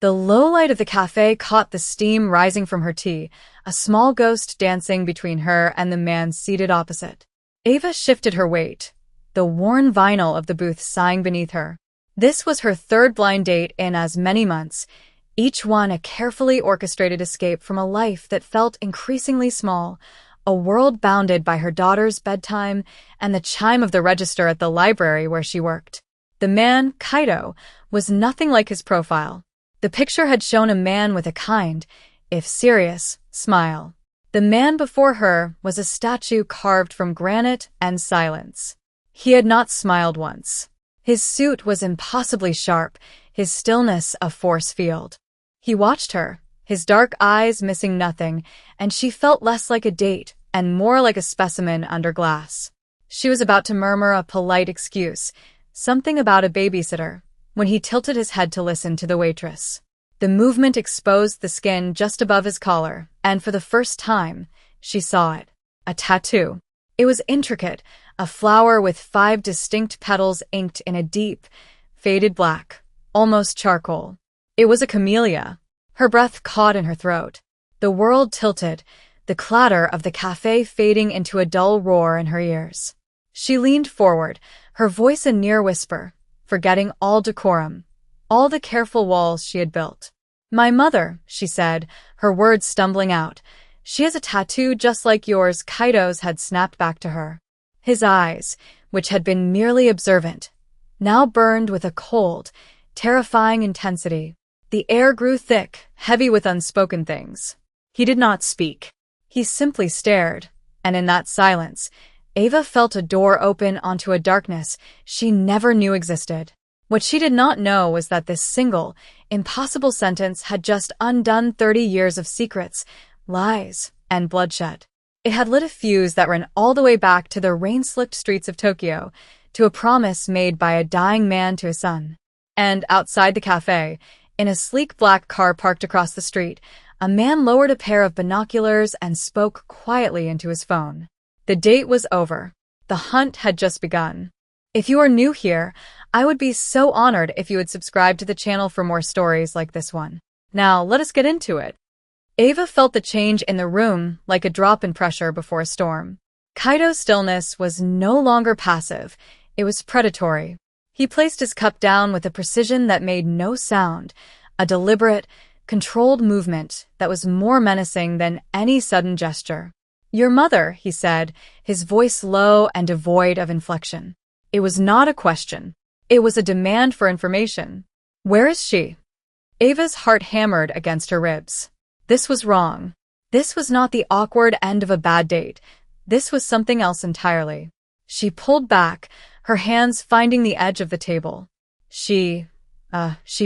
The low light of the cafe caught the steam rising from her tea, a small ghost dancing between her and the man seated opposite. Ava shifted her weight, the worn vinyl of the booth sighing beneath her. This was her third blind date in as many months, each one a carefully orchestrated escape from a life that felt increasingly small, a world bounded by her daughter's bedtime and the chime of the register at the library where she worked. The man, Kaito, was nothing like his profile. The picture had shown a man with a kind, if serious, smile. The man before her was a statue carved from granite and silence. He had not smiled once. His suit was impossibly sharp, his stillness a force field. He watched her, his dark eyes missing nothing, and she felt less like a date and more like a specimen under glass. She was about to murmur a polite excuse, something about a babysitter, when he tilted his head to listen to the waitress. The movement exposed the skin just above his collar, and for the first time, she saw it. A tattoo. It was intricate, a flower with 5 distinct petals inked in a deep, faded black, almost charcoal. It was a camellia. Her breath caught in her throat. The world tilted, the clatter of the cafe fading into a dull roar in her ears. She leaned forward, her voice a near whisper, forgetting all decorum, all the careful walls she had built. "My mother," she said, her words stumbling out. "She has a tattoo just like yours." Kaito's had snapped back to her. His eyes, which had been merely observant, now burned with a cold, terrifying intensity. The air grew thick, heavy with unspoken things. He did not speak. He simply stared, and in that silence, Ava felt a door open onto a darkness she never knew existed. What she did not know was that this single, impossible sentence had just undone 30 years of secrets, lies, and bloodshed. It had lit a fuse that ran all the way back to the rain-slicked streets of Tokyo, to a promise made by a dying man to his son. And outside the cafe, in a sleek black car parked across the street, a man lowered a pair of binoculars and spoke quietly into his phone. The date was over. The hunt had just begun. If you are new here, I would be so honored if you would subscribe to the channel for more stories like this one. Now, let us get into it. Ava felt the change in the room like a drop in pressure before a storm. Kaito's stillness was no longer passive, it was predatory. He placed his cup down with a precision that made no sound, a deliberate, controlled movement that was more menacing than any sudden gesture. "Your mother," he said, his voice low and devoid of inflection. It was not a question. It was a demand for information. "Where is she?" Ava's heart hammered against her ribs. This was wrong. This was not the awkward end of a bad date. This was something else entirely. She pulled back, her hands finding the edge of the table. She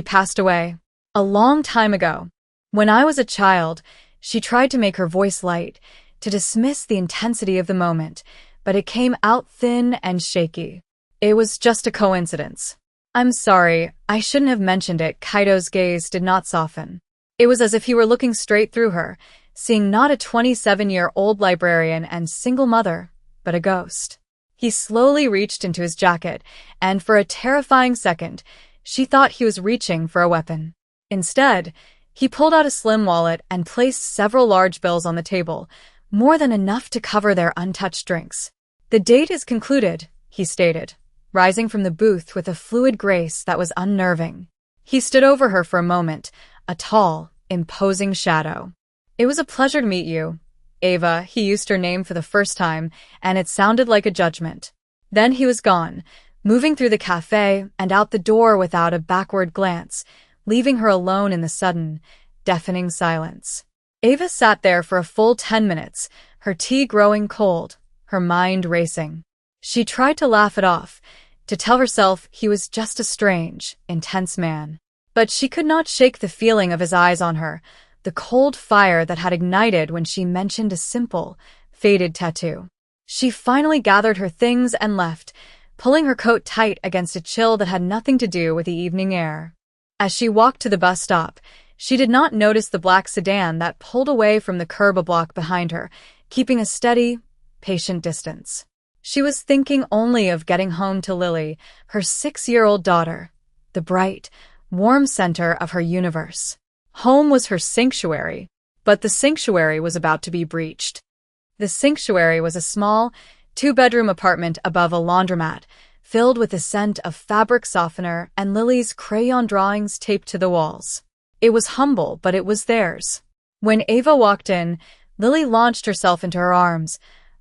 passed away. A long time ago. When I was a child, she tried to make her voice light, to dismiss the intensity of the moment, but it came out thin and shaky. "It was just a coincidence." "I'm sorry, I shouldn't have mentioned it." Kaito's gaze did not soften. It was as if he were looking straight through her, seeing not a 27-year-old librarian and single mother, but a ghost. He slowly reached into his jacket, and for a terrifying second, she thought he was reaching for a weapon. Instead, he pulled out a slim wallet and placed several large bills on the table, more than enough to cover their untouched drinks. "The date is concluded," he stated, rising from the booth with a fluid grace that was unnerving. He stood over her for a moment, a tall, imposing shadow. "It was a pleasure to meet you, Ava." He used her name for the first time, and it sounded like a judgment. Then he was gone, moving through the cafe and out the door without a backward glance, leaving her alone in the sudden, deafening silence. Ava sat there for a full 10 minutes, her tea growing cold, her mind racing. She tried to laugh it off, to tell herself he was just a strange, intense man. But she could not shake the feeling of his eyes on her, the cold fire that had ignited when she mentioned a simple, faded tattoo. She finally gathered her things and left, pulling her coat tight against a chill that had nothing to do with the evening air. As she walked to the bus stop, she did not notice the black sedan that pulled away from the curb a block behind her, keeping a steady, patient distance. She was thinking only of getting home to Lily, her 6-year-old daughter, the bright, warm center of her universe. Home was her sanctuary, but the sanctuary was about to be breached. The sanctuary was a small, two-bedroom apartment above a laundromat, filled with the scent of fabric softener and Lily's crayon drawings taped to the walls. It was humble, but it was theirs. When Ava walked in, Lily launched herself into her arms,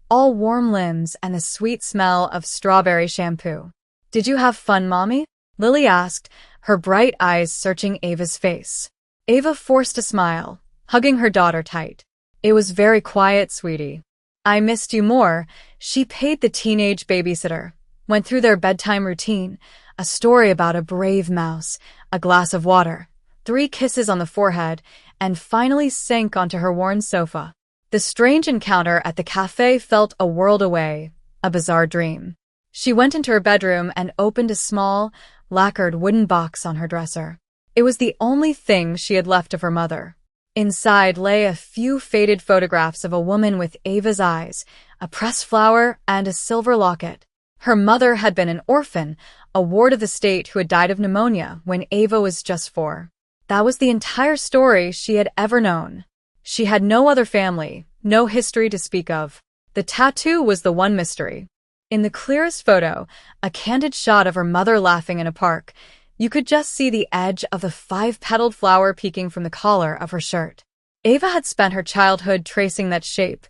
all warm limbs and the sweet smell of strawberry shampoo. "Did you have fun, Mommy?" Lily asked, her bright eyes searching Ava's face. Ava forced a smile, hugging her daughter tight. "It was very quiet, sweetie. I missed you more." She paid the teenage babysitter, went through their bedtime routine, a story about a brave mouse, a glass of water, 3 kisses on the forehead, and finally sank onto her worn sofa. The strange encounter at the cafe felt a world away, a bizarre dream. She went into her bedroom and opened a small, lacquered wooden box on her dresser. It was the only thing she had left of her mother. Inside lay a few faded photographs of a woman with Ava's eyes, a pressed flower, and a silver locket. Her mother had been an orphan, a ward of the state who had died of pneumonia when Ava was just 4. That was the entire story she had ever known. She had no other family, no history to speak of. The tattoo was the one mystery. In the clearest photo, a candid shot of her mother laughing in a park, you could just see the edge of the 5-petaled flower peeking from the collar of her shirt. Ava had spent her childhood tracing that shape,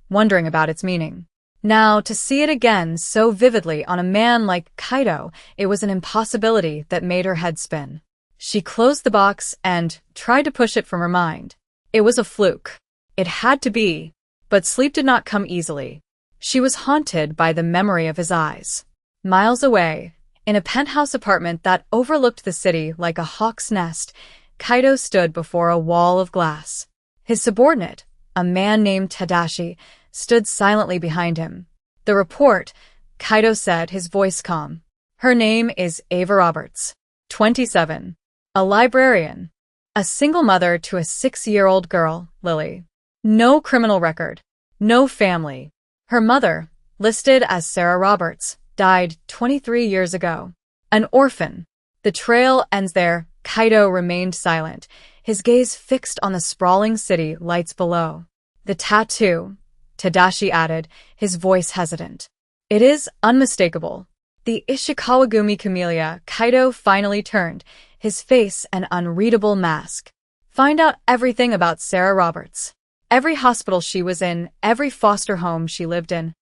wondering about its meaning. Now, to see it again so vividly on a man like Kaito, it was an impossibility that made her head spin. She closed the box and tried to push it from her mind. It was a fluke. It had to be, but sleep did not come easily. She was haunted by the memory of his eyes. Miles away, in a penthouse apartment that overlooked the city like a hawk's nest, Kaito stood before a wall of glass. His subordinate, a man named Tadashi, stood silently behind him. "The report," Kaito said, his voice calm. "Her name is Ava Roberts, 27. A librarian. A single mother to a 6-year-old girl, Lily. No criminal record. No family. Her mother, listed as Sarah Roberts, died 23 years ago. An orphan. The trail ends there." Kaito remained silent, his gaze fixed on the sprawling city lights below. "The tattoo," Tadashi added, his voice hesitant. "It is unmistakable. The Ishikawagumi camellia." Kaito finally turned, his face an unreadable mask. "Find out everything about Sarah Roberts. Every hospital she was in, every foster home she lived in.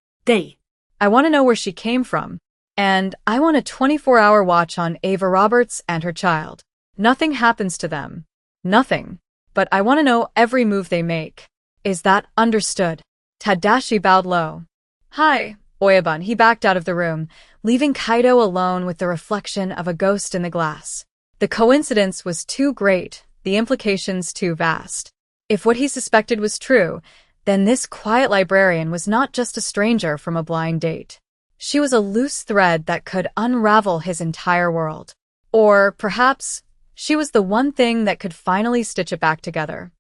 I want to know where she came from. And I want a 24-hour watch on Ava Roberts and her child. Nothing happens to them. Nothing. But I want to know every move they make. Is that understood?" Tadashi bowed low. "Hi, Oyabun." He backed out of the room, leaving Kaito alone with the reflection of a ghost in the glass. The coincidence was too great, the implications too vast. If what he suspected was true, then this quiet librarian was not just a stranger from a blind date. She was a loose thread that could unravel his entire world. Or, perhaps, she was the one thing that could finally stitch it back together.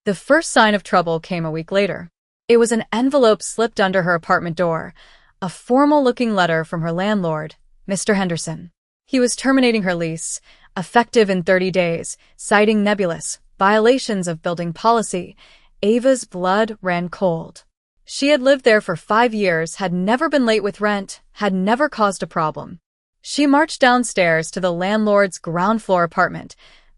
The first sign of trouble came a week later. It was an envelope slipped under her apartment door, a formal-looking letter from her landlord, Mr. Henderson. He was terminating her lease, effective in 30 days, citing nebulous violations of building policy. Ava's blood ran cold. She had lived there for 5 years, had never been late with rent, had never caused a problem. She marched downstairs to the landlord's ground-floor apartment,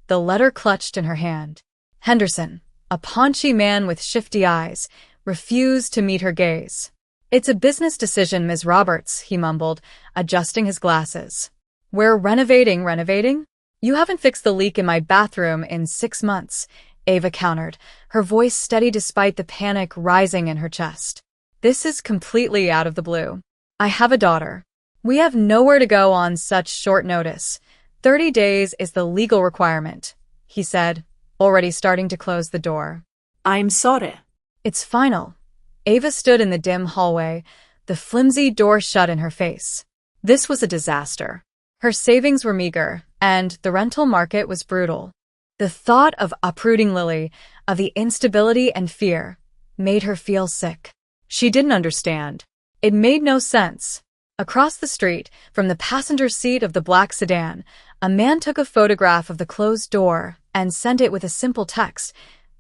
the letter clutched in her hand. Henderson, a paunchy man with shifty eyes, refused to meet her gaze. "It's a business decision, Ms. Roberts," he mumbled, adjusting his glasses. "We're renovating? You haven't fixed the leak in my bathroom in 6 months, Ava countered, her voice steady despite the panic rising in her chest. "This is completely out of the blue. I have a daughter. We have nowhere to go on such short notice. 30 days is the legal requirement," he said, already starting to close the door. "I'm sorry." "It's final." Ava stood in the dim hallway, the flimsy door shut in her face. This was a disaster. Her savings were meager, and the rental market was brutal. The thought of uprooting Lily, of the instability and fear, made her feel sick. She didn't understand. It made no sense. Across the street, from the passenger seat of the black sedan, A man took a photograph of the closed door and sent it with a simple text,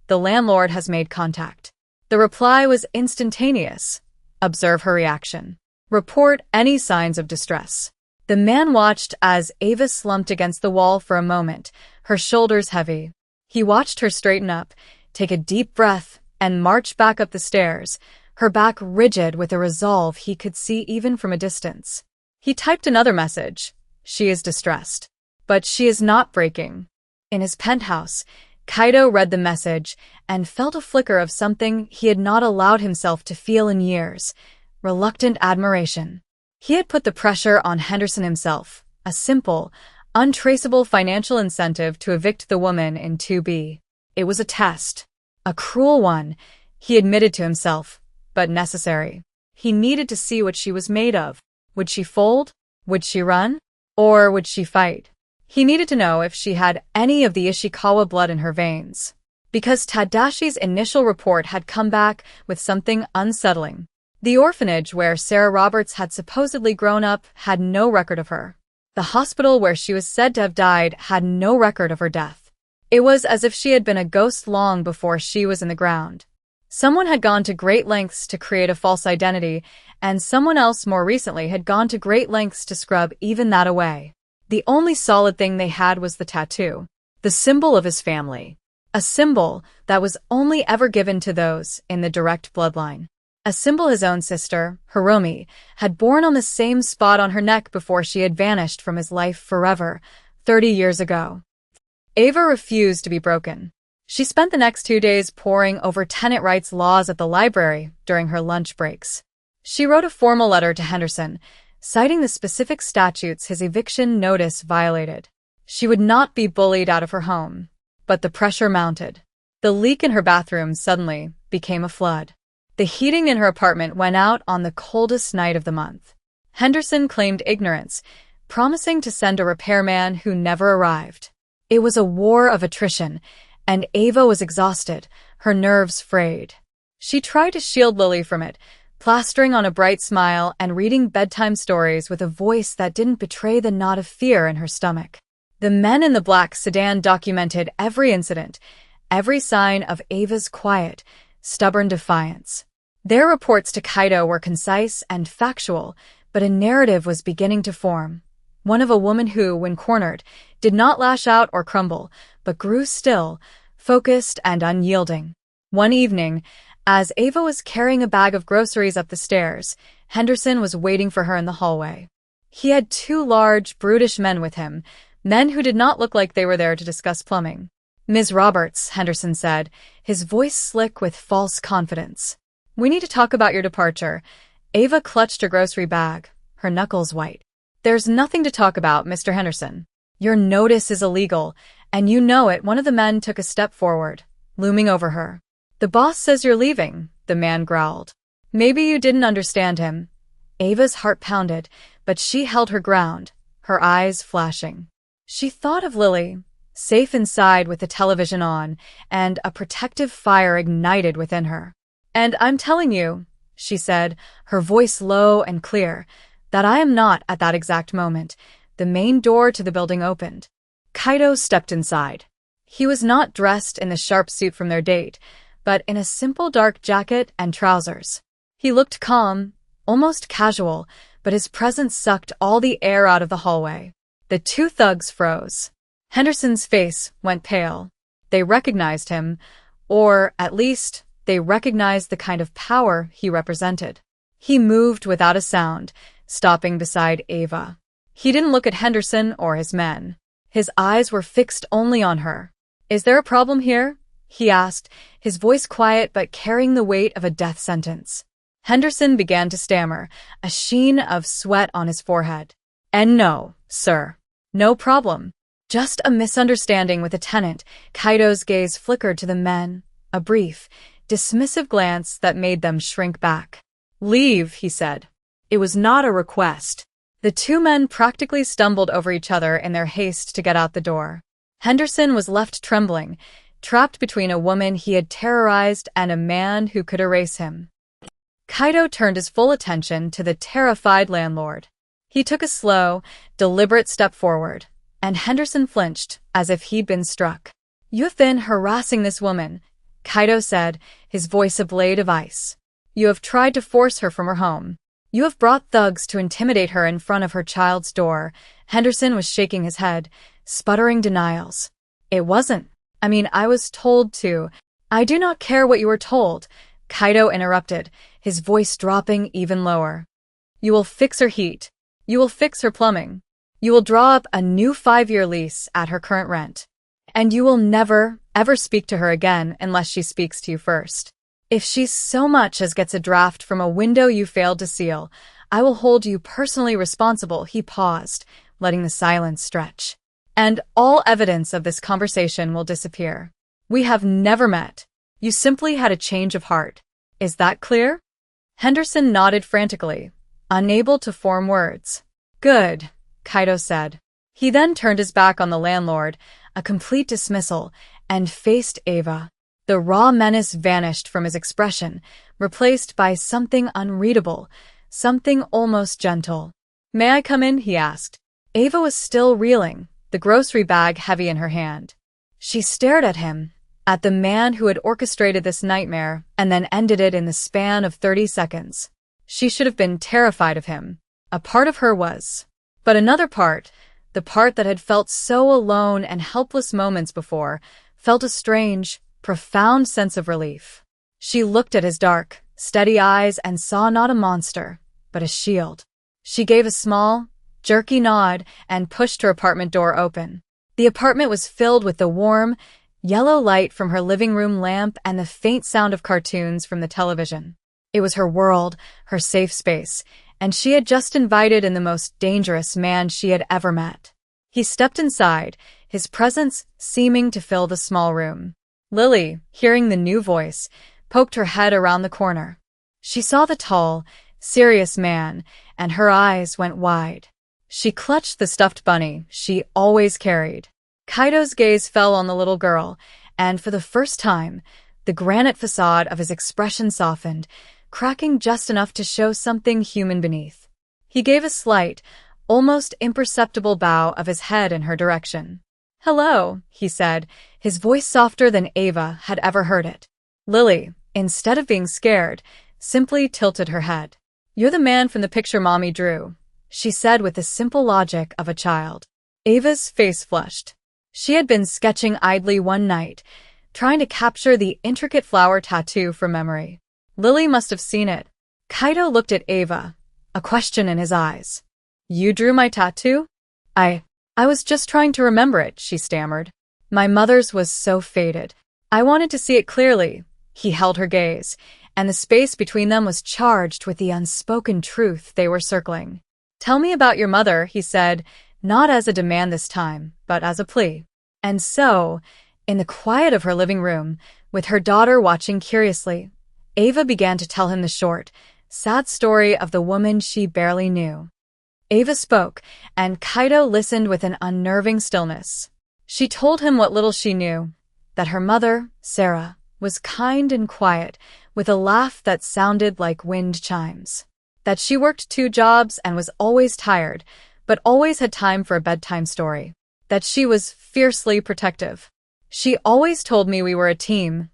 "The landlord has made contact." The reply was instantaneous. Observe her reaction. Report any signs of distress. The man watched as Ava slumped against the wall for a moment, her shoulders heavy. He watched her straighten up, take a deep breath, and march back up the stairs, her back rigid with a resolve he could see even from a distance. He typed another message. She is distressed. But she is not breaking. In his penthouse, Kaido read the message and felt a flicker of something he had not allowed himself to feel in years: reluctant admiration. He had put the pressure on Henderson himself, a simple, untraceable financial incentive to evict the woman in 2B. It was a test. A cruel one, he admitted to himself, but necessary. He needed to see what she was made of. Would she fold? Would she run? Or would she fight? He needed to know if she had any of the Ishikawa blood in her veins. Because Tadashi's initial report had come back with something unsettling. The orphanage where Sarah Roberts had supposedly grown up had no record of her. The hospital where she was said to have died had no record of her death. It was as if she had been a ghost long before she was in the ground. Someone had gone to great lengths to create a false identity, and someone else more recently had gone to great lengths to scrub even that away. The only solid thing they had was the tattoo, the symbol of his family. A symbol that was only ever given to those in the direct bloodline. A symbol his own sister, Hiromi, had borne on the same spot on her neck before she had vanished from his life forever, 30 years ago. Ava refused to be broken. She spent the next 2 days poring over tenant rights laws at the library during her lunch breaks. She wrote a formal letter to Henderson, citing the specific statutes his eviction notice violated. She would not be bullied out of her home. But the pressure mounted. The leak in her bathroom suddenly became a flood. The heating in her apartment went out on the coldest night of the month. Henderson claimed ignorance, promising to send a repairman who never arrived. It was a war of attrition, and Ava was exhausted, her nerves frayed. She tried to shield Lily from it, plastering on a bright smile and reading bedtime stories with a voice that didn't betray the knot of fear in her stomach. The men in the black sedan documented every incident, every sign of Ava's quiet, stubborn defiance. Their reports to Kaido were concise and factual, but a narrative was beginning to form. One of a woman who, when cornered, did not lash out or crumble, but grew still, focused and unyielding. One evening, as Ava was carrying a bag of groceries up the stairs, Henderson was waiting for her in the hallway. He had 2 large, brutish men with him, men who did not look like they were there to discuss plumbing. "Ms. Roberts," Henderson said, his voice slick with false confidence. "We need to talk about your departure." Ava clutched her grocery bag, her knuckles white. "There's nothing to talk about, Mr. Henderson. Your notice is illegal, and you know it." One of the men took a step forward, looming over her. "The boss says you're leaving," the man growled. "Maybe you didn't understand him." Ava's heart pounded, but she held her ground, her eyes flashing. She thought of Lily, safe inside with the television on, and a protective fire ignited within her. "And I'm telling you," she said, her voice low and clear, "that I am not at that exact moment." The main door to the building opened. Kaido stepped inside. He was not dressed in the sharp suit from their date, but in a simple dark jacket and trousers. He looked calm, almost casual, but his presence sucked all the air out of the hallway. The 2 thugs froze. Henderson's face went pale. They recognized him, or, at least, they recognized the kind of power he represented. He moved without a sound, stopping beside Ava. He didn't look at Henderson or his men. His eyes were fixed only on her. "Is there a problem here?" he asked, his voice quiet but carrying the weight of a death sentence. Henderson began to stammer, a sheen of sweat on his forehead. "And no, sir. No problem. Just a misunderstanding with a tenant." Kaido's gaze flickered to the men, a brief, dismissive glance that made them shrink back. "Leave," he said. It was not a request. The 2 men practically stumbled over each other in their haste to get out the door. Henderson was left trembling, trapped between a woman he had terrorized and a man who could erase him. Kaido turned his full attention to the terrified landlord. He took a slow, deliberate step forward, and Henderson flinched, as if he'd been struck. "You have been harassing this woman," Kaito said, his voice a blade of ice. "You have tried to force her from her home. You have brought thugs to intimidate her in front of her child's door." Henderson was shaking his head, sputtering denials. "It wasn't. I was told to." "I do not care what you were told," Kaito interrupted, his voice dropping even lower. "You will fix her heat. You will fix her plumbing. You will draw up a new 5-year lease at her current rent. And you will never, ever speak to her again unless she speaks to you first. If she so much as gets a draft from a window you failed to seal, I will hold you personally responsible." He paused, letting the silence stretch. "And all evidence of this conversation will disappear. We have never met. You simply had a change of heart. Is that clear?" Henderson nodded frantically, unable to form words. "Good," Kaito said. He then turned his back on the landlord, a complete dismissal, and faced Ava. The raw menace vanished from his expression, replaced by something unreadable, something almost gentle. "May I come in?" he asked. Ava was still reeling, the grocery bag heavy in her hand. She stared at him, at the man who had orchestrated this nightmare and then ended it in the span of 30 seconds. She should have been terrified of him. A part of her was. But another part, the part that had felt so alone and helpless moments before, felt a strange, profound sense of relief. She looked at his dark, steady eyes and saw not a monster, but a shield. She gave a small, jerky nod and pushed her apartment door open. The apartment was filled with the warm, yellow light from her living room lamp and the faint sound of cartoons from the television. It was her world, her safe space, and she had just invited in the most dangerous man she had ever met. He stepped inside, his presence seeming to fill the small room. Lily, hearing the new voice, poked her head around the corner. She saw the tall, serious man, and her eyes went wide. She clutched the stuffed bunny she always carried. Kaito's gaze fell on the little girl, and for the first time, the granite facade of his expression softened, cracking just enough to show something human beneath. He gave a slight, almost imperceptible bow of his head in her direction. "Hello," he said, his voice softer than Ava had ever heard it. Lily, instead of being scared, simply tilted her head. "You're the man from the picture Mommy drew," she said with the simple logic of a child. Ava's face flushed. She had been sketching idly one night, trying to capture the intricate flower tattoo from memory. Lily must have seen it. Kaito looked at Ava, a question in his eyes. "You drew my tattoo?" I was just trying to remember it," she stammered. "My mother's was so faded. I wanted to see it clearly." He held her gaze, and the space between them was charged with the unspoken truth they were circling. "Tell me about your mother," he said, not as a demand this time, but as a plea. And so, in the quiet of her living room, with her daughter watching curiously, Ava began to tell him the short, sad story of the woman she barely knew. Ava spoke, and Kaito listened with an unnerving stillness. She told him what little she knew, that her mother, Sarah, was kind and quiet, with a laugh that sounded like wind chimes. That she worked 2 jobs and was always tired, but always had time for a bedtime story. That she was fiercely protective. "She always told me we were a team,"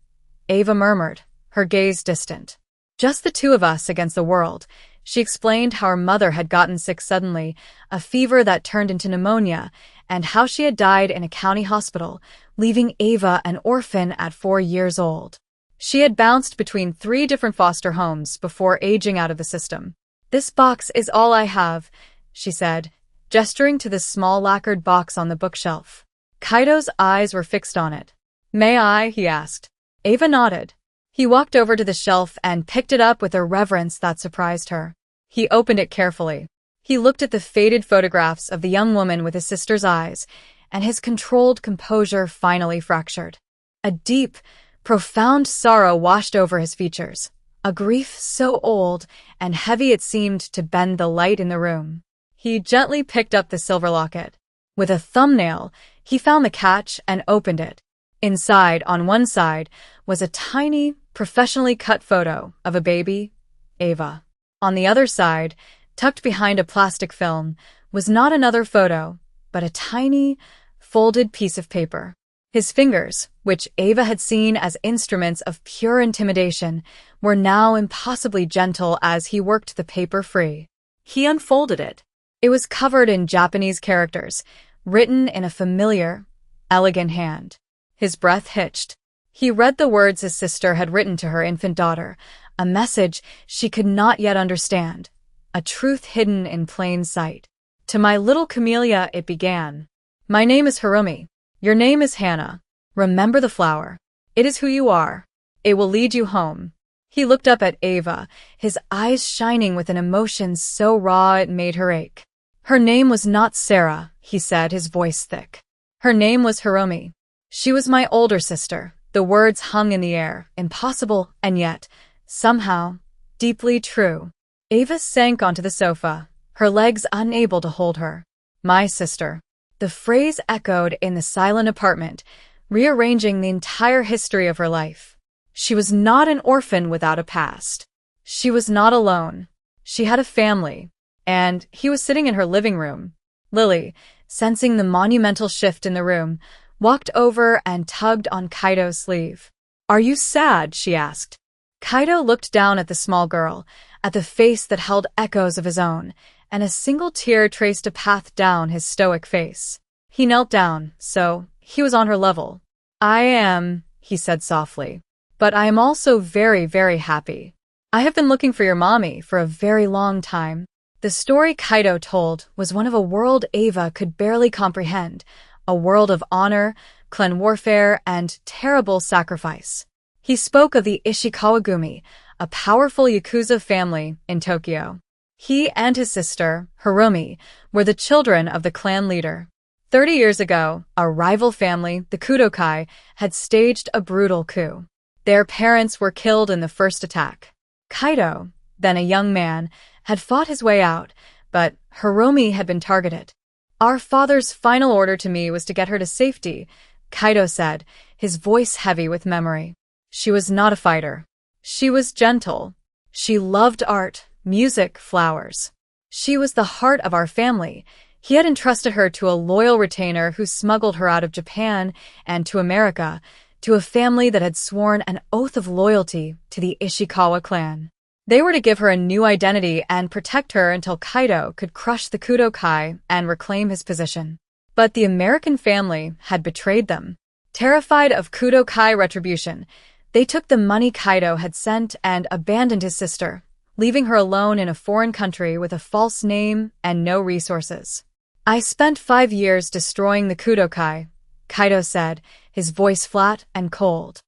Ava murmured, her gaze distant. "Just the 2 of us against the world." She explained how her mother had gotten sick suddenly, a fever that turned into pneumonia, and how she had died in a county hospital, leaving Ava an orphan at 4 years old. She had bounced between 3 different foster homes before aging out of the system. "This box is all I have," she said, gesturing to the small lacquered box on the bookshelf. Kaito's eyes were fixed on it. "May I?" he asked. Ava nodded. He walked over to the shelf and picked it up with a reverence that surprised her. He opened it carefully. He looked at the faded photographs of the young woman with his sister's eyes, and his controlled composure finally fractured. A deep, profound sorrow washed over his features, a grief so old and heavy it seemed to bend the light in the room. He gently picked up the silver locket. With a thumbnail, he found the catch and opened it. Inside, on one side, was a tiny, professionally cut photo of a baby, Ava. On the other side, tucked behind a plastic film, was not another photo, but a tiny, folded piece of paper. His fingers, which Ava had seen as instruments of pure intimidation, were now impossibly gentle as he worked the paper free. He unfolded it. It was covered in Japanese characters, written in a familiar, elegant hand. His breath hitched. He read the words his sister had written to her infant daughter, a message she could not yet understand, a truth hidden in plain sight. To my little camellia, it began. My name is Hiromi. Your name is Hannah. Remember the flower. It is who you are. It will lead you home. He looked up at Ava, his eyes shining with an emotion so raw it made her ache. Her name was not Sarah, he said, his voice thick. Her name was Hiromi. She was my older sister. The words hung in the air, impossible and yet, somehow, deeply true. Ava sank onto the sofa, her legs unable to hold her. My sister. The phrase echoed in the silent apartment, rearranging the entire history of her life. She was not an orphan without a past. She was not alone. She had a family. And he was sitting in her living room. Lily, sensing the monumental shift in the room, walked over and tugged on Kaido's sleeve. Are you sad? She asked. Kaido looked down at the small girl, at the face that held echoes of his own, and a single tear traced a path down his stoic face. He knelt down, so he was on her level. I am, he said softly, but I am also very, very happy. I have been looking for your mommy for a very long time. The story Kaido told was one of a world Ava could barely comprehend, a world of honor, clan warfare, and terrible sacrifice. He spoke of the Ishikawa-gumi, a powerful Yakuza family in Tokyo. He and his sister, Hiromi, were the children of the clan leader. 30 years ago, a rival family, the Kudokai, had staged a brutal coup. Their parents were killed in the first attack. Kaido, then a young man, had fought his way out, but Hiromi had been targeted. Our father's final order to me was to get her to safety, Kaido said, his voice heavy with memory. She was not a fighter. She was gentle. She loved art, music, flowers. She was the heart of our family. He had entrusted her to a loyal retainer who smuggled her out of Japan and to America, to a family that had sworn an oath of loyalty to the Ishikawa clan. They were to give her a new identity and protect her until Kaido could crush the Kudokai and reclaim his position. But the American family had betrayed them. Terrified of Kudokai retribution, they took the money Kaido had sent and abandoned his sister, leaving her alone in a foreign country with a false name and no resources. I spent 5 years destroying the Kudokai, Kaido said, his voice flat and cold.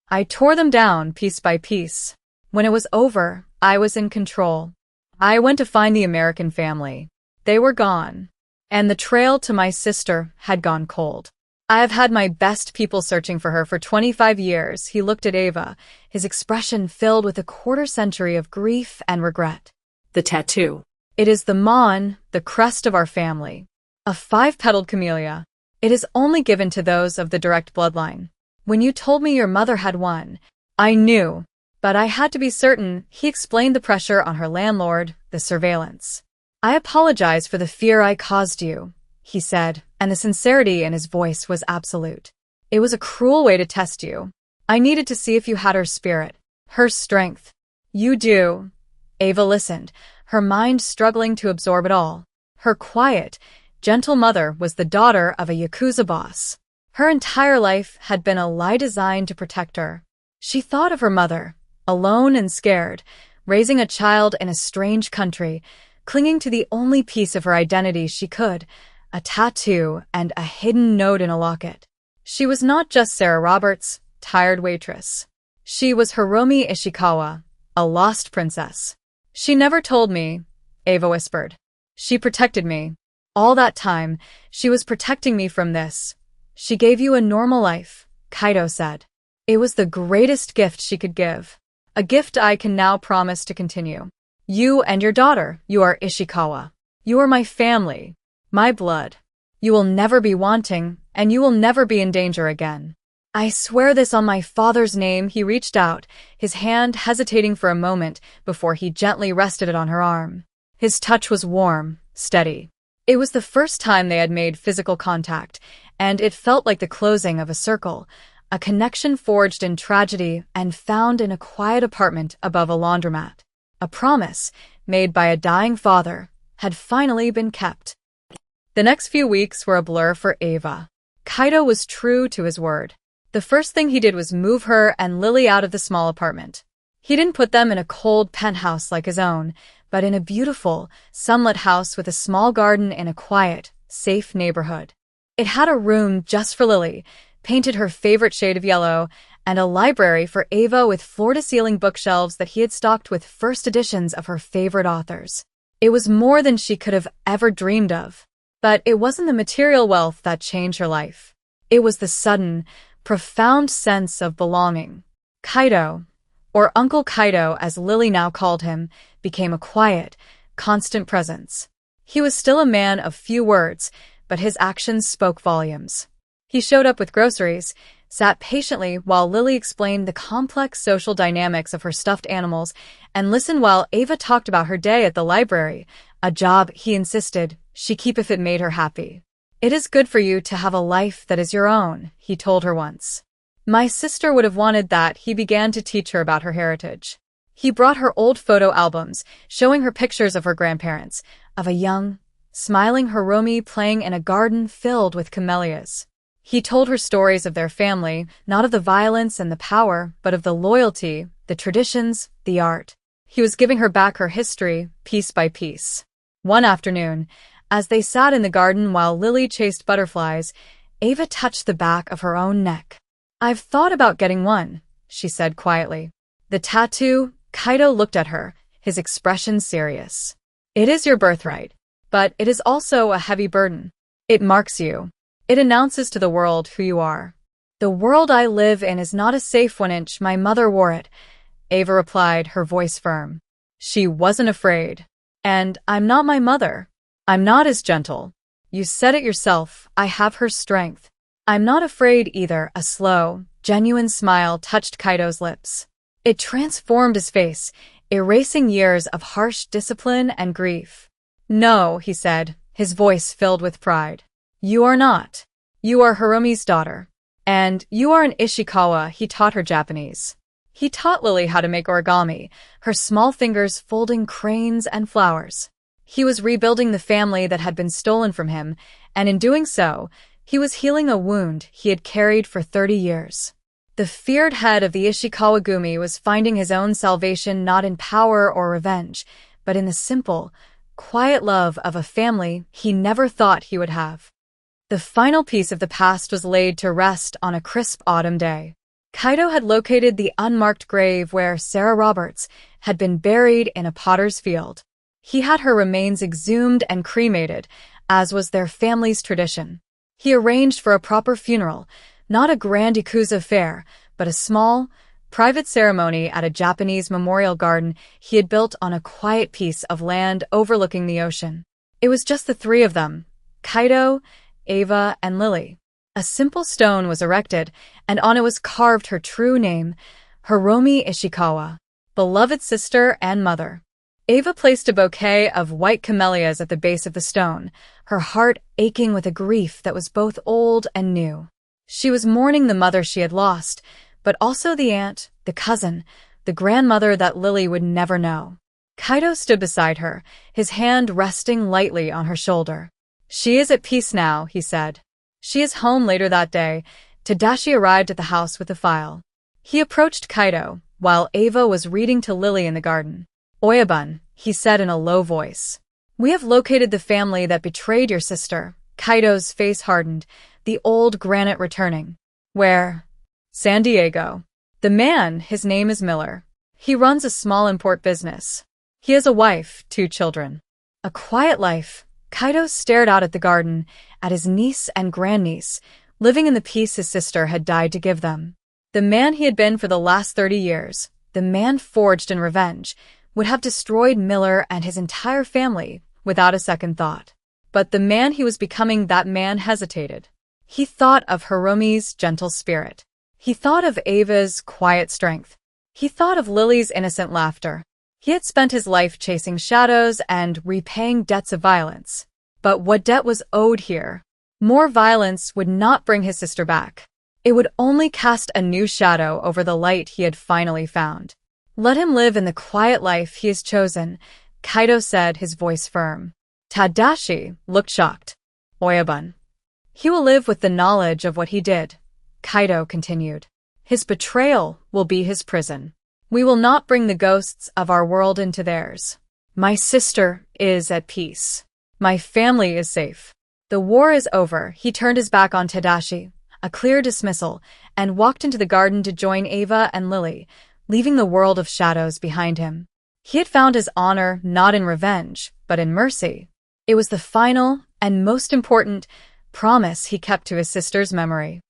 I tore them down piece by piece. When it was over, I was in control. I went to find the American family. They were gone. And the trail to my sister had gone cold. I have had my best people searching for her for 25 years. He looked at Ava, his expression filled with a quarter-century of grief and regret. The tattoo. It is the mon, the crest of our family. A 5-petaled camellia. It is only given to those of the direct bloodline. When you told me your mother had one, I knew, but I had to be certain. He explained the pressure on her landlord, the surveillance. I apologize for the fear I caused you, he said, and the sincerity in his voice was absolute. It was a cruel way to test you. I needed to see if you had her spirit, her strength. You do. Ava listened, her mind struggling to absorb it all. Her quiet, gentle mother was the daughter of a Yakuza boss. Her entire life had been a lie designed to protect her. She thought of her mother, alone and scared, raising a child in a strange country, clinging to the only piece of her identity she could, a tattoo and a hidden note in a locket. She was not just Sarah Roberts, tired waitress. She was Hiromi Ishikawa, a lost princess. She never told me, Ava whispered. She protected me. All that time, she was protecting me from this. She gave you a normal life, Kaido said. It was the greatest gift she could give. A gift I can now promise to continue. You and your daughter, you are Ishikawa. You are my family, my blood. You will never be wanting, and you will never be in danger again. I swear this on my father's name. He reached out, his hand hesitating for a moment before he gently rested it on her arm. His touch was warm, steady. It was the first time they had made physical contact, and it felt like the closing of a circle, a connection forged in tragedy and found in a quiet apartment above a laundromat. A promise, made by a dying father, had finally been kept. The next few weeks were a blur for Ava. Kaito was true to his word. The first thing he did was move her and Lily out of the small apartment. He didn't put them in a cold penthouse like his own, but in a beautiful, sunlit house with a small garden in a quiet, safe neighborhood. It had a room just for Lily, painted her favorite shade of yellow, and a library for Ava with floor-to-ceiling bookshelves that he had stocked with first editions of her favorite authors. It was more than she could have ever dreamed of. But it wasn't the material wealth that changed her life. It was the sudden, profound sense of belonging. Kaito, or Uncle Kaito as Lily now called him, became a quiet, constant presence. He was still a man of few words, but his actions spoke volumes. He showed up with groceries, sat patiently while Lily explained the complex social dynamics of her stuffed animals, and listened while Ava talked about her day at the library, a job, he insisted, she keep if it made her happy. It is good for you to have a life that is your own, he told her once. My sister would have wanted that. He began to teach her about her heritage. He brought her old photo albums, showing her pictures of her grandparents, of a young, smiling Hiromi playing in a garden filled with camellias. He told her stories of their family, not of the violence and the power, but of the loyalty, the traditions, the art. He was giving her back her history, piece by piece. One afternoon, as they sat in the garden while Lily chased butterflies, Ava touched the back of her own neck. I've thought about getting one, she said quietly. The tattoo, Kaito looked at her, his expression serious. It is your birthright, but it is also a heavy burden. It marks you. It announces to the world who you are. The world I live in is not a safe one. My mother wore it, Ava replied, her voice firm. She wasn't afraid. And I'm not my mother. I'm not as gentle. You said it yourself, I have her strength. I'm not afraid either. A slow, genuine smile touched Kaito's lips. It transformed his face, erasing years of harsh discipline and grief. No, he said, his voice filled with pride. You are not. You are Hiromi's daughter. And you are an Ishikawa. He taught her Japanese. He taught Lily how to make origami, her small fingers folding cranes and flowers. He was rebuilding the family that had been stolen from him, and in doing so, he was healing a wound he had carried for 30 years. The feared head of the Ishikawa Gumi was finding his own salvation not in power or revenge, but in the simple, quiet love of a family he never thought he would have. The final piece of the past was laid to rest on a crisp autumn day. Kaito had located the unmarked grave where Sarah Roberts had been buried in a potter's field. He had her remains exhumed and cremated, as was their family's tradition. He arranged for a proper funeral, not a grand yakuza affair, but a small, private ceremony at a Japanese memorial garden he had built on a quiet piece of land overlooking the ocean. It was just the three of them, Kaito, Ava, and Lily. A simple stone was erected, and on it was carved her true name, Hiromi Ishikawa, beloved sister and mother. Ava placed a bouquet of white camellias at the base of the stone, her heart aching with a grief that was both old and new. She was mourning the mother she had lost, but also the aunt, the cousin, the grandmother that Lily would never know. Kaito stood beside her, his hand resting lightly on her shoulder. She is at peace now, he said. She is home later that day. Tadashi arrived at the house with the file. He approached Kaito, while Ava was reading to Lily in the garden. Oyabun, he said in a low voice. We have located the family that betrayed your sister. Kaito's face hardened, the old granite returning. Where? San Diego. The man, his name is Miller. He runs a small import business. He has a wife, 2 children. A quiet life. Kaito stared out at the garden, at his niece and grandniece, living in the peace his sister had died to give them. The man he had been for the last 30 years, the man forged in revenge, would have destroyed Miller and his entire family without a second thought. But the man he was becoming, that man hesitated. He thought of Hiromi's gentle spirit. He thought of Ava's quiet strength. He thought of Lily's innocent laughter. He had spent his life chasing shadows and repaying debts of violence. But what debt was owed here? More violence would not bring his sister back. It would only cast a new shadow over the light he had finally found. Let him live in the quiet life he has chosen, Kaido said, his voice firm. Tadashi looked shocked. Oyabun. He will live with the knowledge of what he did, Kaido continued. His betrayal will be his prison. We will not bring the ghosts of our world into theirs. My sister is at peace. My family is safe. The war is over. He turned his back on Tadashi, a clear dismissal, and walked into the garden to join Ava and Lily, leaving the world of shadows behind him. He had found his honor not in revenge, but in mercy. It was the final, and most important, promise he kept to his sister's memory.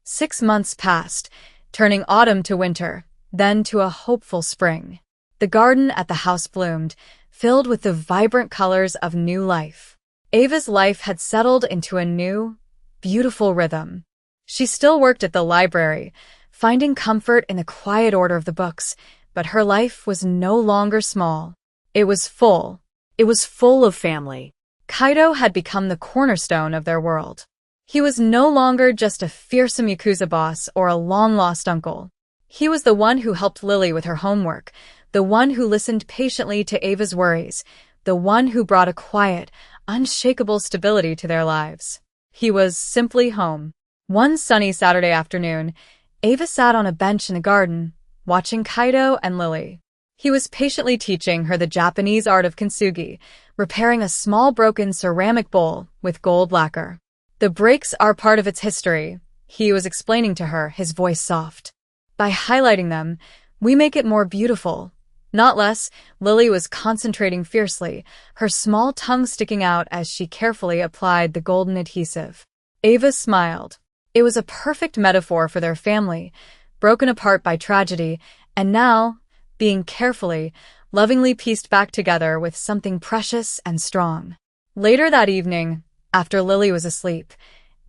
6 months passed, turning autumn to winter, then to a hopeful spring. The garden at the house bloomed, filled with the vibrant colors of new life. Ava's life had settled into a new, beautiful rhythm. She still worked at the library, finding comfort in the quiet order of the books, but her life was no longer small. It was full. It was full of family. Kaido had become the cornerstone of their world. He was no longer just a fearsome Yakuza boss or a long-lost uncle. He was the one who helped Lily with her homework, the one who listened patiently to Ava's worries, the one who brought a quiet, unshakable stability to their lives. He was simply home. One sunny Saturday afternoon, Ava sat on a bench in the garden, watching Kaido and Lily. He was patiently teaching her the Japanese art of kintsugi, repairing a small broken ceramic bowl with gold lacquer. The breaks are part of its history, he was explaining to her, his voice soft. By highlighting them, we make it more beautiful. Not less. Lily was concentrating fiercely, her small tongue sticking out as she carefully applied the golden adhesive. Ava smiled. It was a perfect metaphor for their family, broken apart by tragedy, and now, being carefully, lovingly pieced back together with something precious and strong. Later that evening, after Lily was asleep,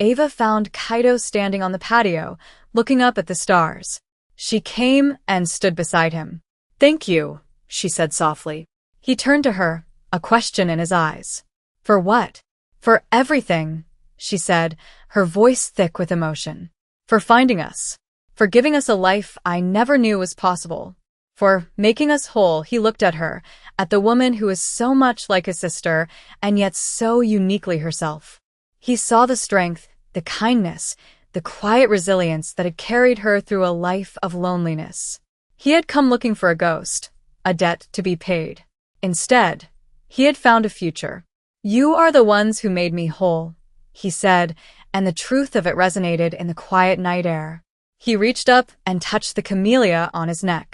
Ava found Kaido standing on the patio, looking up at the stars. She came and stood beside him. "Thank you," she said softly. He turned to her, a question in his eyes. "For what?" "For everything," she said, her voice thick with emotion. "For finding us. For giving us a life I never knew was possible. For making us whole." He looked at her, at the woman who was so much like his sister, and yet so uniquely herself. He saw the strength, the kindness, the quiet resilience that had carried her through a life of loneliness. He had come looking for a ghost, a debt to be paid. Instead, he had found a future. "You are the ones who made me whole," he said, and the truth of it resonated in the quiet night air. He reached up and touched the camellia on his neck.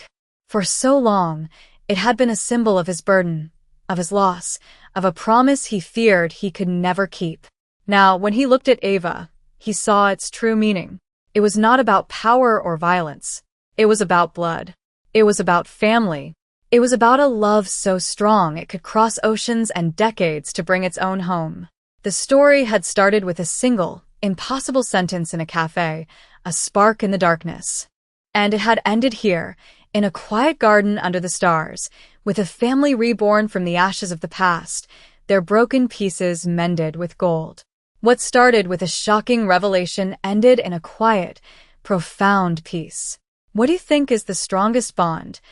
For so long, it had been a symbol of his burden, of his loss, of a promise he feared he could never keep. Now, when he looked at Ava, he saw its true meaning. It was not about power or violence. It was about blood. It was about family. It was about a love so strong it could cross oceans and decades to bring its own home. The story had started with a single, impossible sentence in a cafe, a spark in the darkness. And it had ended here, in a quiet garden under the stars, with a family reborn from the ashes of the past, their broken pieces mended with gold. What started with a shocking revelation ended in a quiet, profound peace. What do you think is the strongest bond?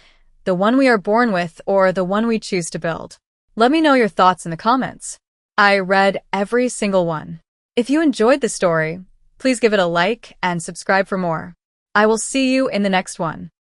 The one we are born with or the one we choose to build? Let me know your thoughts in the comments. I read every single one. If you enjoyed the story, please give it a like and subscribe for more. I will see you in the next one.